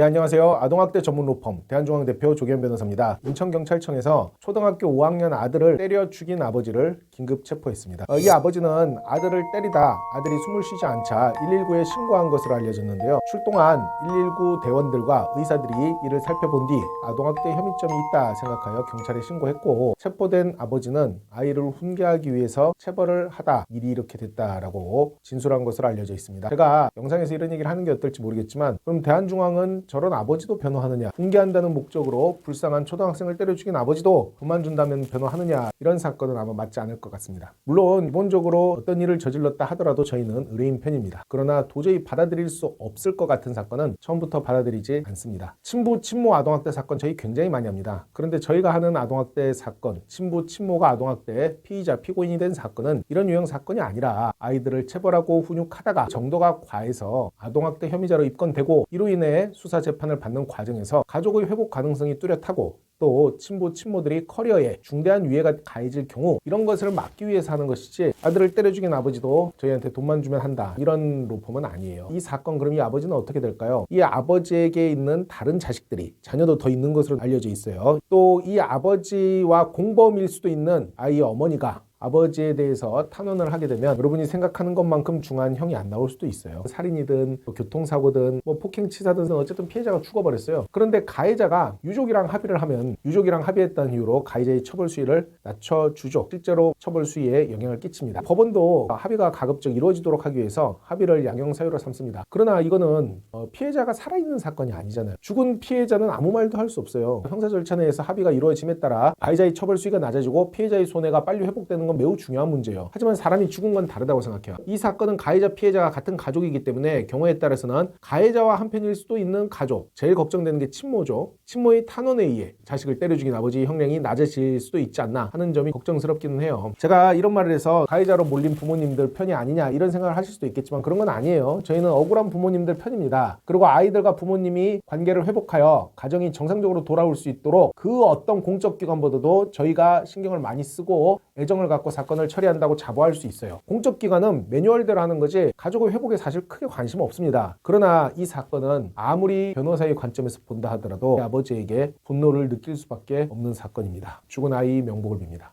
네, 안녕하세요. 아동학대 전문 로펌 대한중앙 대표 조기현 변호사입니다. 인천경찰청에서 초등학교 5학년 아들을 때려 죽인 아버지를 긴급 체포했습니다. 이 아버지는 아들을 때리다 아들이 숨을 쉬지 않자 119에 신고한 것으로 알려졌는데요. 출동한 119 대원들과 의사들이 이를 살펴본 뒤 아동학대 혐의점이 있다 생각하여 경찰에 신고했고, 체포된 아버지는 아이를 훈계하기 위해서 체벌을 하다 일이 이렇게 됐다라고 진술한 것으로 알려져 있습니다. 제가 영상에서 이런 얘기를 하는 게 어떨지 모르겠지만, 그럼 대한중앙은 저런 아버지도 변호하느냐, 훈계한다는 목적으로 불쌍한 초등학생을 때려 죽인 아버지도 돈만 준다면 변호하느냐, 이런 사건은 아마 맞지 않을 것 같습니다. 물론 기본적으로 어떤 일을 저질렀다 하더라도 저희는 의뢰인 편입니다. 그러나 도저히 받아들일 수 없을 것 같은 사건은 처음부터 받아들이지 않습니다. 친부 친모 아동학대 사건 저희 굉장히 많이 합니다. 그런데 저희가 하는 아동학대 사건, 친부 친모가 아동학대 피의자 피고인이 된 사건은 이런 유형 사건이 아니라 아이들을 체벌하고 훈육하다가 정도가 과해서 아동학대 혐의자로 입건되고, 이로 인해 수사 재판을 받는 과정에서 가족의 회복 가능성이 뚜렷하고 또 친부 친모들이 커리어에 중대한 위해가 가해질 경우, 이런 것을 막기 위해서 하는 것이지, 아들을 때려 죽인 아버지도 저희한테 돈만 주면 한다, 이런 로펌은 아니에요. 이 사건, 그럼 이 아버지는 어떻게 될까요? 이 아버지에게 있는 다른 자식들이, 자녀도 더 있는 것으로 알려져 있어요. 또 이 아버지와 공범일 수도 있는 아이의 어머니가 아버지에 대해서 탄원을 하게 되면 여러분이 생각하는 것만큼 중한 형이 안 나올 수도 있어요. 살인이든 교통사고든 폭행치사든 어쨌든 피해자가 죽어버렸어요. 그런데 가해자가 유족이랑 합의를 하면, 유족이랑 합의했다는 이유로 가해자의 처벌 수위를 낮춰주죠. 실제로 처벌 수위에 영향을 끼칩니다. 법원도 합의가 가급적 이루어지도록 하기 위해서 합의를 양형사유로 삼습니다. 그러나 이거는 피해자가 살아있는 사건이 아니잖아요. 죽은 피해자는 아무 말도 할 수 없어요. 형사 절차 내에서 합의가 이루어짐에 따라 가해자의 처벌 수위가 낮아지고 피해자의 손해가 빨리 회복되는 건 매우 중요한 문제예요. 하지만 사람이 죽은 건 다르다고 생각해요. 이 사건은 가해자 피해자가 같은 가족이기 때문에 경우에 따라서는 가해자와 한편일 수도 있는 가족, 제일 걱정되는 게 친모죠. 친모의 탄원에 의해 자식을 때려 죽인 아버지의 형량이 낮아질 수도 있지 않나 하는 점이 걱정스럽기는 해요. 제가 이런 말을 해서 가해자로 몰린 부모님들 편이 아니냐, 이런 생각을 하실 수도 있겠지만 그런 건 아니에요. 저희는 억울한 부모님들 편입니다. 그리고 아이들과 부모님이 관계를 회복하여 가정이 정상적으로 돌아올 수 있도록 그 어떤 공적 기관보다도 저희가 신경을 많이 쓰고 애정을 갖고 사건을 처리한다고 자부할 수 있어요. 공적 기관은 매뉴얼대로 하는 거지 가족의 회복에 사실 크게 관심 없습니다. 그러나 이 사건은 아무리 변호사의 관점에서 본다 하더라도 아버지에게 분노를 느낄 수밖에 없는 사건입니다. 죽은 아이 명복을 빕니다.